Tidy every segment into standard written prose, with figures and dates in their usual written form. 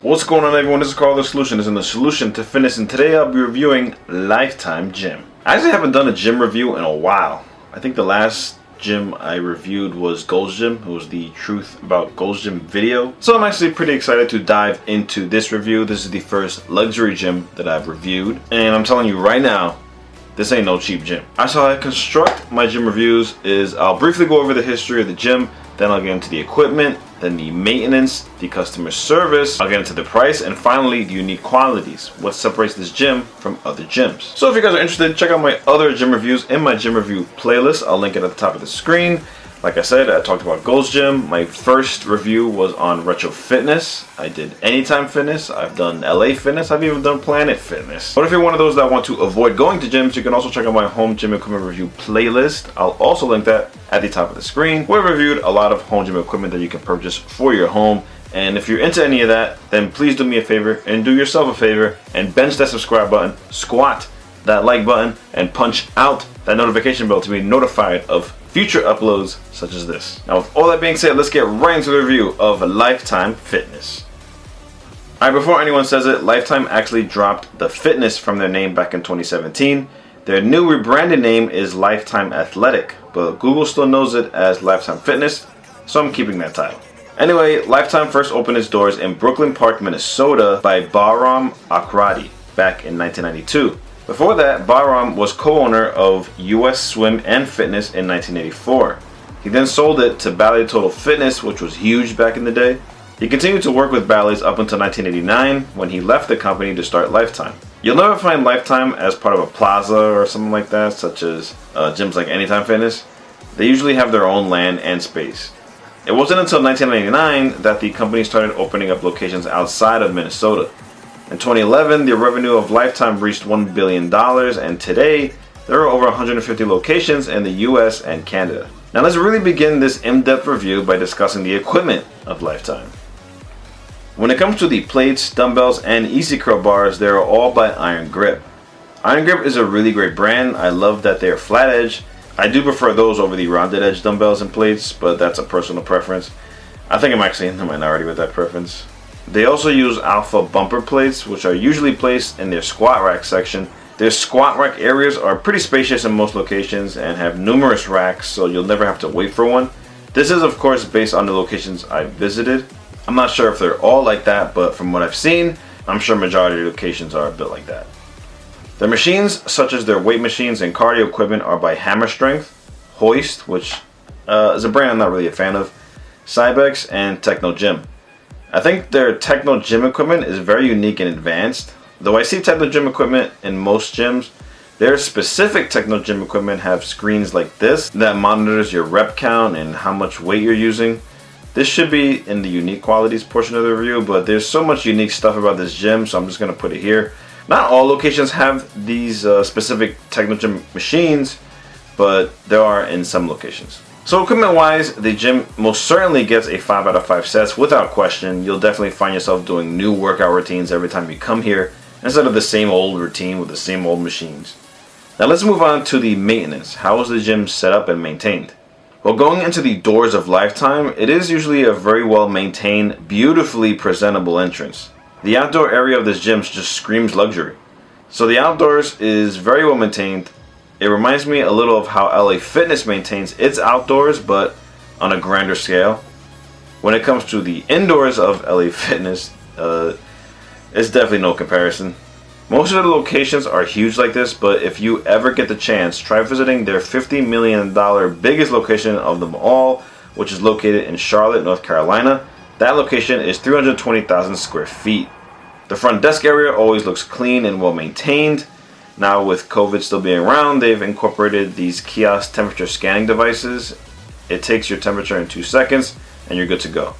What's going on, everyone? This is Carlo, the solution is in the solution to fitness, and today I'll be reviewing Lifetime Gym. I actually haven't done a gym review in a while. I think the last gym I reviewed was Gold's Gym. It was the Truth About Gold's Gym video. So I'm actually pretty excited to dive into this review. This is the first luxury gym that I've reviewed, and I'm telling you right now, this ain't no cheap gym. So how I construct my gym reviews is I'll briefly go over the history of the gym, then I'll get into the equipment, then the maintenance, the customer service, I'll get into the price, and finally the unique qualities, what separates this gym from other gyms. So if you guys are interested, check out my other gym reviews in my gym review playlist. I'll link it at the top of the screen. Like I said, I talked about Gold's Gym. My first review was on Retro Fitness. I did Anytime Fitness. I've done LA Fitness. I've even done Planet Fitness. But if you're one of those that want to avoid going to gyms, you can also check out my home gym equipment review playlist. I'll also link that at the top of the screen. We've reviewed a lot of home gym equipment that you can purchase for your home. And if you're into any of that, then please do me a favor and do yourself a favor and bench that subscribe button, squat that like button, and punch out that notification bell to be notified of future uploads such as this. Now, with all that being said, let's get right into the review of Lifetime Fitness. Alright, before anyone says it, Lifetime actually dropped the fitness from their name back in 2017. Their new rebranded name is Lifetime Athletic, but Google still knows it as Lifetime Fitness, so I'm keeping that title. Anyway, Lifetime first opened its doors in Brooklyn Park, Minnesota by Bahram Akradi back in 1992. Before that, Bahram was co-owner of US Swim and Fitness in 1984. He then sold it to Ballet Total Fitness, which was huge back in the day. He continued to work with Ballets up until 1989 when he left the company to start Lifetime. You'll never find Lifetime as part of a plaza or something like that, such as gyms like Anytime Fitness. They usually have their own land and space. It wasn't until 1999 that the company started opening up locations outside of Minnesota. In 2011, the revenue of Lifetime reached $1 billion, and today there are over 150 locations in the US and Canada. Now let's really begin this in-depth review by discussing the equipment of Lifetime. When it comes to the plates, dumbbells, and easy curl bars, they are all by Iron Grip. Iron Grip is a really great brand. I love that they are flat edge. I do prefer those over the rounded edge dumbbells and plates, but that's a personal preference. I think I'm actually in the minority with that preference. They also use alpha bumper plates, which are usually placed in their squat rack section. Their squat rack areas are pretty spacious in most locations and have numerous racks, so you'll never have to wait for one. This is of course based on the locations I've visited. I'm not sure if they're all like that, but from what I've seen, I'm sure majority of locations are built like that. Their machines, such as their weight machines and cardio equipment, are by Hammer Strength, Hoist, which is a brand I'm not really a fan of, Cybex, and Techno Gym. I think their Techno Gym equipment is very unique and advanced. Though I see Techno Gym equipment in most gyms, their specific Techno Gym equipment have screens like this that monitors your rep count and how much weight you're using. This should be in the unique qualities portion of the review, but there's so much unique stuff about this gym, so I'm just going to put it here. Not all locations have these specific Techno Gym machines, but there are in some locations. So equipment wise, the gym most certainly gets a 5 out of 5 sets without question. You'll definitely find yourself doing new workout routines every time you come here instead of the same old routine with the same old machines. Now let's move on to the maintenance. How is the gym set up and maintained? Well, going into the doors of Lifetime, it is usually a very well maintained, beautifully presentable entrance. The outdoor area of this gym just screams luxury. So the outdoors is very well maintained. It reminds me a little of how LA Fitness maintains its outdoors, but on a grander scale. When it comes to the indoors of LA Fitness, it's definitely no comparison. Most of the locations are huge like this, but if you ever get the chance, try visiting their $50 million biggest location of them all, which is located in Charlotte, North Carolina. That location is 320,000 square feet. The front desk area always looks clean and well maintained. Now with COVID still being around, they've incorporated these kiosk temperature scanning devices. It takes your temperature in 2 seconds and you're good to go.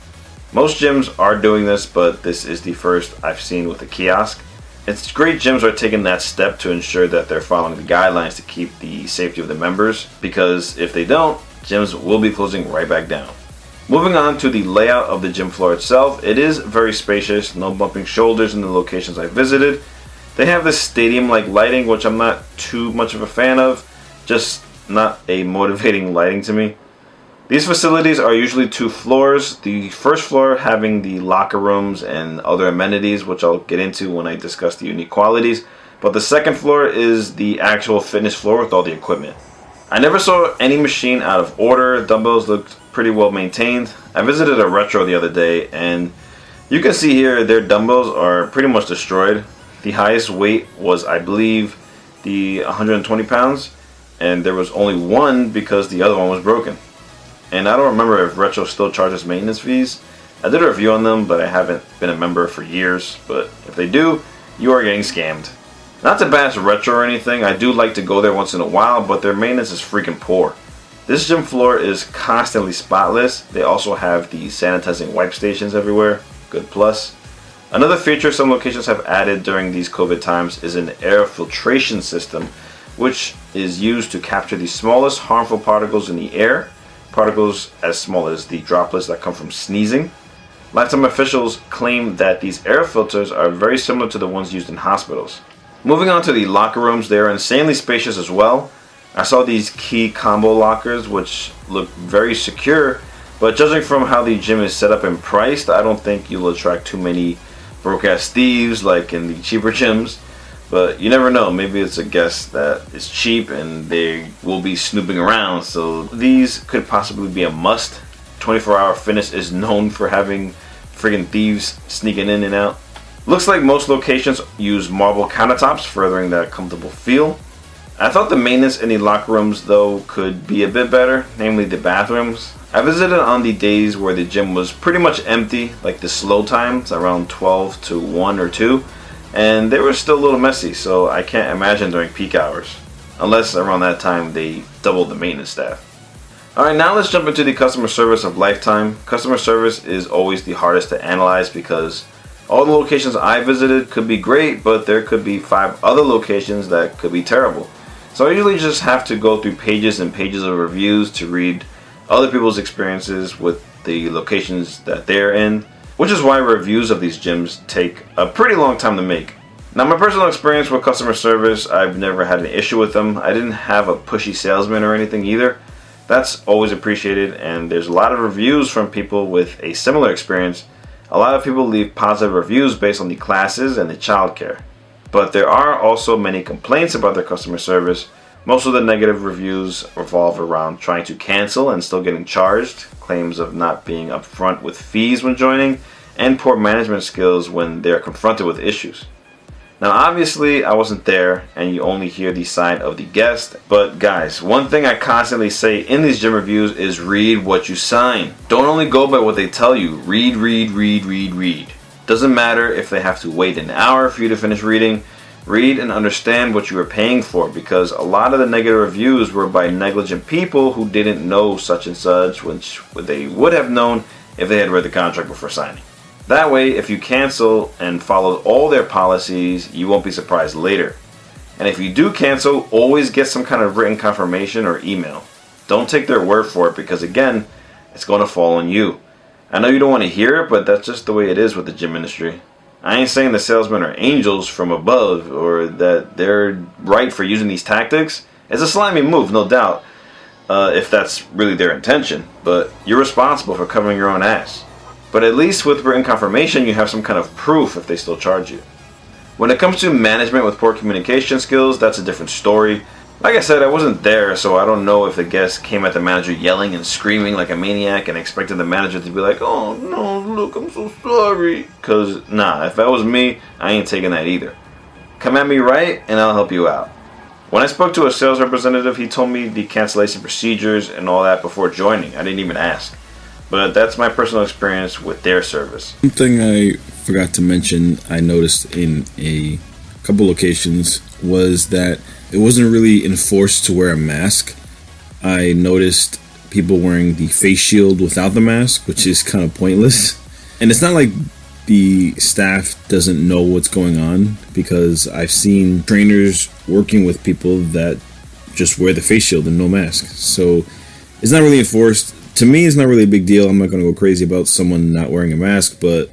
Most gyms are doing this, but this is the first I've seen with a kiosk. It's great gyms are taking that step to ensure that they're following the guidelines to keep the safety of the members, because if they don't, gyms will be closing right back down. Moving on to the layout of the gym floor itself, it is very spacious, no bumping shoulders in the locations I visited. They have this stadium-like lighting, which I'm not too much of a fan of, just not a motivating lighting to me. These facilities are usually 2 floors, the first floor having the locker rooms and other amenities, which I'll get into when I discuss the unique qualities, but the second floor is the actual fitness floor with all the equipment. I never saw any machine out of order. Dumbbells looked pretty well maintained. I visited a retro the other day, and you can see here their dumbbells are pretty much destroyed. The highest weight was, I believe, the 120 pounds, and there was only one because the other one was broken. And I don't remember if Retro still charges maintenance fees. I did a review on them, but I haven't been a member for years. But if they do, you are getting scammed. Not to bash Retro or anything, I do like to go there once in a while, but their maintenance is freaking poor. This gym floor is constantly spotless. They also have the sanitizing wipe stations everywhere. Good plus. Another feature some locations have added during these COVID times is an air filtration system, which is used to capture the smallest harmful particles in the air, particles as small as the droplets that come from sneezing. Lifetime officials claim that these air filters are very similar to the ones used in hospitals. Moving on to the locker rooms, they are insanely spacious as well. I saw these key combo lockers which look very secure, but judging from how the gym is set up and priced, I don't think you'll attract too many broke-ass thieves like in the cheaper gyms. But you never know, maybe it's a guest that is cheap and they will be snooping around, so these could possibly be a must. 24-hour Fitness is known for having friggin' thieves sneaking in and out. Looks like most locations use marble countertops, furthering that comfortable feel. I thought the maintenance in the locker rooms though could be a bit better, namely the bathrooms. I visited on the days where the gym was pretty much empty, like the slow times around 12 to 1 or 2. And they were still a little messy, so I can't imagine during peak hours. Unless around that time they doubled the maintenance staff. Alright, now let's jump into the customer service of Lifetime. Customer service is always the hardest to analyze because all the locations I visited could be great, but there could be 5 other locations that could be terrible. So I usually just have to go through pages and pages of reviews to read other people's experiences with the locations that they're in, which is why reviews of these gyms take a pretty long time to make. Now, my personal experience with customer service, I've never had an issue with them. I didn't have a pushy salesman or anything either. That's always appreciated, and there's a lot of reviews from people with a similar experience. A lot of people leave positive reviews based on the classes and the childcare. But there are also many complaints about their customer service. Most of the negative reviews revolve around trying to cancel and still getting charged, claims of not being upfront with fees when joining, and poor management skills when they're confronted with issues. Now obviously I wasn't there and you only hear the side of the guest, but guys, one thing I constantly say in these gym reviews is read what you sign. Don't only go by what they tell you, read. Doesn't matter if they have to wait an hour for you to finish reading. Read and understand what you are paying for, because a lot of the negative reviews were by negligent people who didn't know such and such, which they would have known if they had read the contract before signing. That way, if you cancel and follow all their policies, you won't be surprised later. And if you do cancel, always get some kind of written confirmation or email. Don't take their word for it, because again, it's going to fall on you. I know you don't want to hear it, but that's just the way it is with the gym industry. I ain't saying the salesmen are angels from above or that they're right for using these tactics. It's a slimy move, no doubt, if that's really their intention. But you're responsible for covering your own ass. But at least with written confirmation, you have some kind of proof if they still charge you. When it comes to management with poor communication skills, that's a different story. Like I said, I wasn't there, so I don't know if the guest came at the manager yelling and screaming like a maniac and expected the manager to be like, "Oh no, look, I'm so sorry." Cause nah, if that was me, I ain't taking that either. Come at me right and I'll help you out. When I spoke to a sales representative, he told me the cancellation procedures and all that before joining. I didn't even ask. But that's my personal experience with their service. One thing I forgot to mention, I noticed in a couple locations, was that it wasn't really enforced to wear a mask. I noticed people wearing the face shield without the mask, which is kind of pointless. And it's not like the staff doesn't know what's going on, because I've seen trainers working with people that just wear the face shield and no mask. So it's not really enforced. To me, it's not really a big deal. I'm not going to go crazy about someone not wearing a mask, but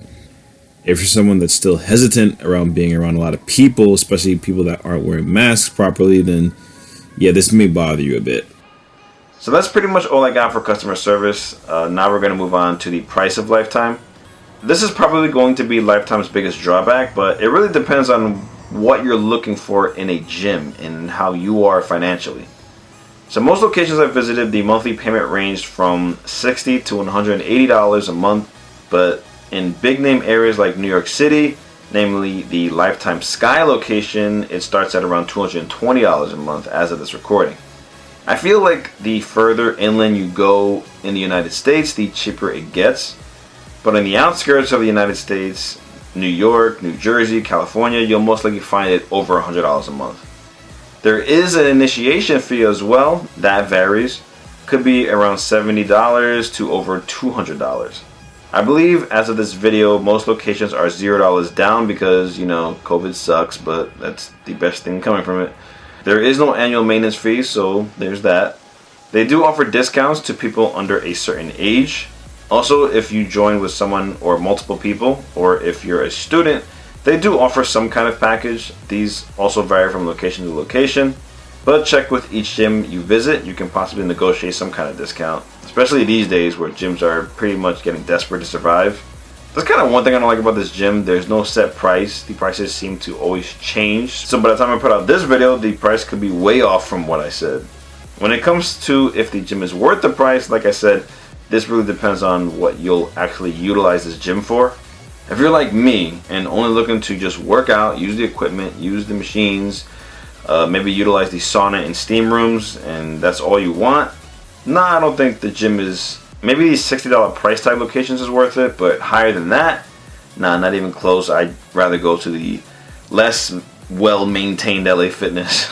if you're someone that's still hesitant around being around a lot of people, especially people that aren't wearing masks properly, then yeah, this may bother you a bit. So that's pretty much all I got for customer service. Now we're going to move on to the price of Lifetime. This is probably going to be Lifetime's biggest drawback, but it really depends on what you're looking for in a gym and how you are financially. So most locations I visited, the monthly payment ranged from $60 to $180 a month, but in big name areas like New York City, namely the Lifetime Sky location, it starts at around $220 a month as of this recording. I feel like the further inland you go in the United States, the cheaper it gets. But in the outskirts of the United States, New York, New Jersey, California, you'll most likely find it over $100 a month. There is an initiation fee as well. That varies. Could be around $70 to over $200. I believe as of this video, most locations are $0 down because, you know, COVID sucks, but that's the best thing coming from it. There is no annual maintenance fee, so there's that. They do offer discounts to people under a certain age. Also, if you join with someone or multiple people, or if you're a student, they do offer some kind of package. These also vary from location to location, but check with each gym you visit. You can possibly negotiate some kind of discount, especially these days where gyms are pretty much getting desperate to survive. That's kind of one thing I don't like about this gym. There's no set price. The prices seem to always change. So by the time I put out this video, the price could be way off from what I said. When it comes to if the gym is worth the price, like I said, this really depends on what you'll actually utilize this gym for. If you're like me and only looking to just work out, use the equipment, use the machines, maybe utilize the sauna and steam rooms, and that's all you want, I don't think the gym is... Maybe these $60 price tag locations is worth it, but higher than that, not even close. I'd rather go to the less well-maintained LA Fitness.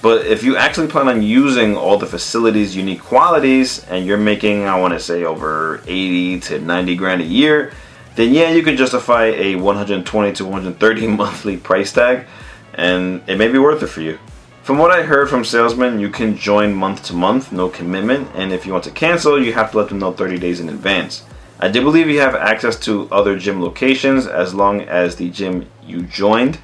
But if you actually plan on using all the facilities' unique qualities, and you're making, I want to say, over 80 to 90 grand a year, then yeah, you could justify a 120 to 130 monthly price tag, and it may be worth it for you. From what I heard from salesmen, you can join month to month, no commitment, and if you want to cancel, you have to let them know 30 days in advance. I do believe you have access to other gym locations as long as the gym you joined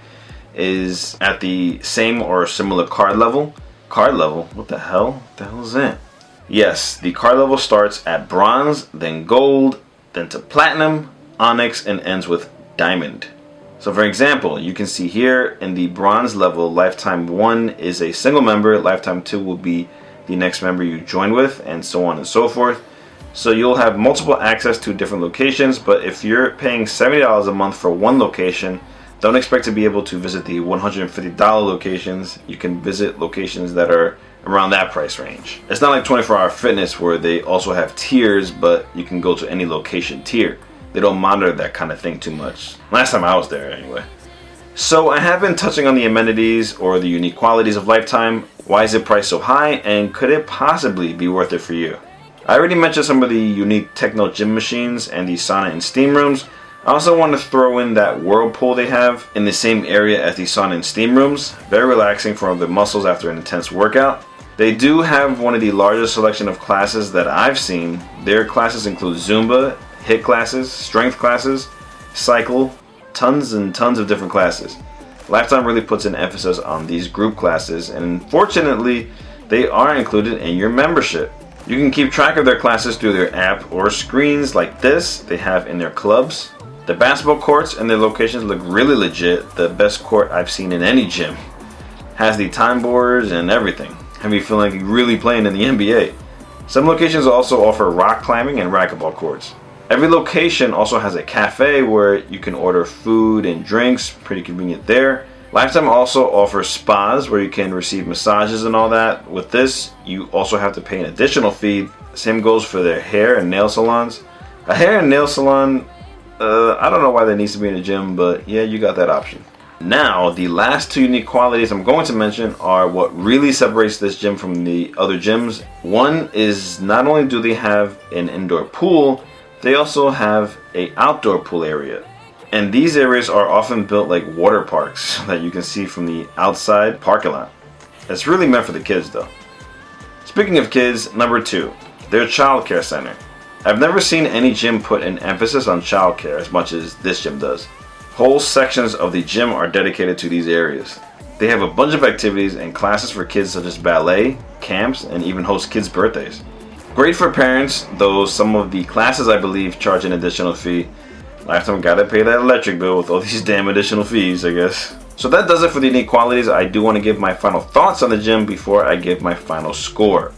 is at the same or similar card level. Card level? What the hell? What the hell is that? Yes, the card level starts at bronze, then gold, then to platinum, onyx, and ends with diamond. So for example, you can see here in the bronze level, Lifetime 1 is a single member, Lifetime 2 will be the next member you join with, and so on and so forth. So you'll have multiple access to different locations, but if you're paying $70 a month for one location, don't expect to be able to visit the $150 locations. You can visit locations that are around that price range. It's not like 24-hour fitness where they also have tiers, but you can go to any location tier. They don't monitor that kind of thing too much. Last time I was there anyway. So I have been touching on the amenities or the unique qualities of Lifetime. Why is it priced so high, and could it possibly be worth it for you? I already mentioned some of the unique techno gym machines and the sauna and steam rooms. I also want to throw in that whirlpool they have in the same area as the sauna and steam rooms. Very relaxing for the muscles after an intense workout. They do have one of the largest selection of classes that I've seen. Their classes include Zumba, HIIT classes, strength classes, cycle, tons and tons of different classes. Lifetime really puts an emphasis on these group classes, and fortunately, they are included in your membership. You can keep track of their classes through their app or screens like this they have in their clubs. The basketball courts and their locations look really legit. The best court I've seen in any gym. Has the time boards and everything. Have you feeling like you're really playing in the NBA. Some locations also offer rock climbing and racquetball courts. Every location also has a cafe where you can order food and drinks, pretty convenient there. Lifetime also offers spas where you can receive massages and all that. With this, you also have to pay an additional fee. Same goes for their hair and nail salons. A hair and nail salon, I don't know why that needs to be in a gym, but yeah, you got that option. Now, the last two unique qualities I'm going to mention are what really separates this gym from the other gyms. One is not only do they have an indoor pool, they also have an outdoor pool area. And these areas are often built like water parks that you can see from the outside parking lot. It's really meant for the kids though. Speaking of kids, number 2, their childcare center. I've never seen any gym put an emphasis on childcare as much as this gym does. Whole sections of the gym are dedicated to these areas. They have a bunch of activities and classes for kids such as ballet, camps, and even host kids' birthdays. Great for parents, though some of the classes I believe charge an additional fee. Lifetime gotta pay that electric bill with all these damn additional fees, I guess. So that does it for the unique qualities. I do want to give my final thoughts on the gym before I give my final score.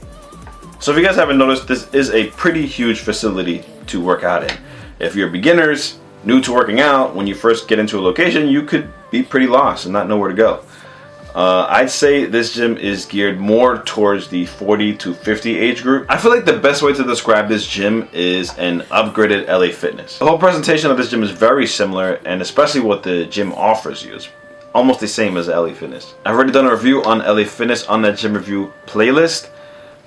So if you guys haven't noticed, this is a pretty huge facility to work out in. If you're beginners, new to working out, when you first get into a location, you could be pretty lost and not know where to go. I'd say this gym is geared more towards the 40 to 50 age group. I feel like the best way to describe this gym is an upgraded LA Fitness. The whole presentation of this gym is very similar, and especially what the gym offers you is almost the same as LA Fitness. I've already done a review on LA Fitness on that gym review playlist,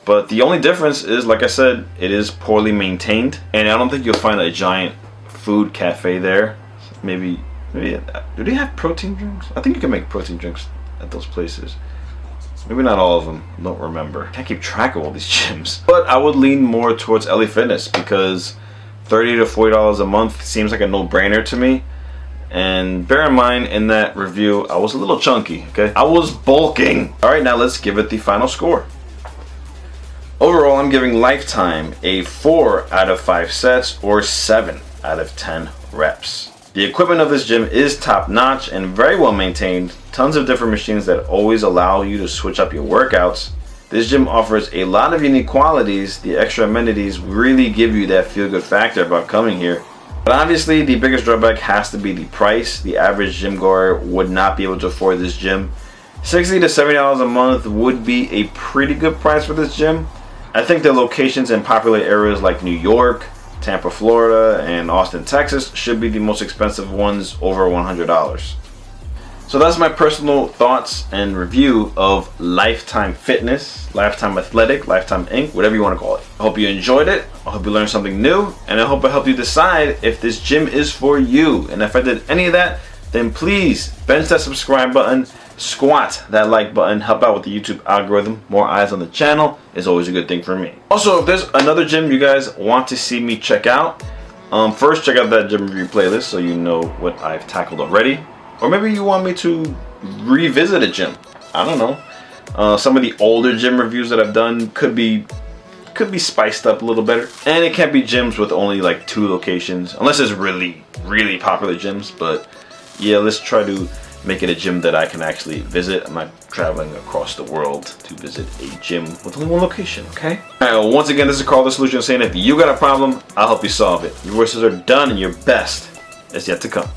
but the only difference is, like I said, it is poorly maintained, and I don't think you'll find a giant food cafe there. Maybe do they have protein drinks? I think you can make protein drinks at those places. Maybe not all of them, don't remember. Can't keep track of all these gyms. But I would lean more towards LA Fitness because $30 to $40 a month seems like a no-brainer to me. And bear in mind, in that review, I was a little chunky, okay? I was bulking. All right, now let's give it the final score. Overall, I'm giving Lifetime a 4 out of 5 sets or 7 out of 10 reps. The equipment of this gym is top-notch and very well maintained. Tons of different machines that always allow you to switch up your workouts. This gym offers a lot of unique qualities. The extra amenities really give you that feel-good factor about coming here. But obviously, the biggest drawback has to be the price. The average gym goer would not be able to afford this gym. $60 to $70 a month would be a pretty good price for this gym. I think the locations in popular areas like New York, Tampa, Florida, and Austin, Texas should be the most expensive ones, over $100. So that's my personal thoughts and review of Lifetime Fitness, Lifetime Athletic, Lifetime Inc., whatever you want to call it. I hope you enjoyed it. I hope you learned something new, and I hope I helped you decide if this gym is for you. And if I did any of that, then please bench that subscribe button, squat that like button, help out with the YouTube algorithm. More eyes on the channel is always a good thing for me. Also, if there's another gym you guys want to see me check out, first check out that gym review playlist so you know what I've tackled already. Or maybe you want me to revisit a gym. I don't know. Some of the older gym reviews that I've done could be spiced up a little better. And it can't be gyms with only like 2 locations, unless it's really, really popular gyms. But yeah, let's try to make it a gym that I can actually visit. I'm not traveling across the world to visit a gym with only 1 location, okay? All right, well, once again, this is Carlo the Solution saying if you got a problem, I'll help you solve it. Your wishes are done and your best is yet to come.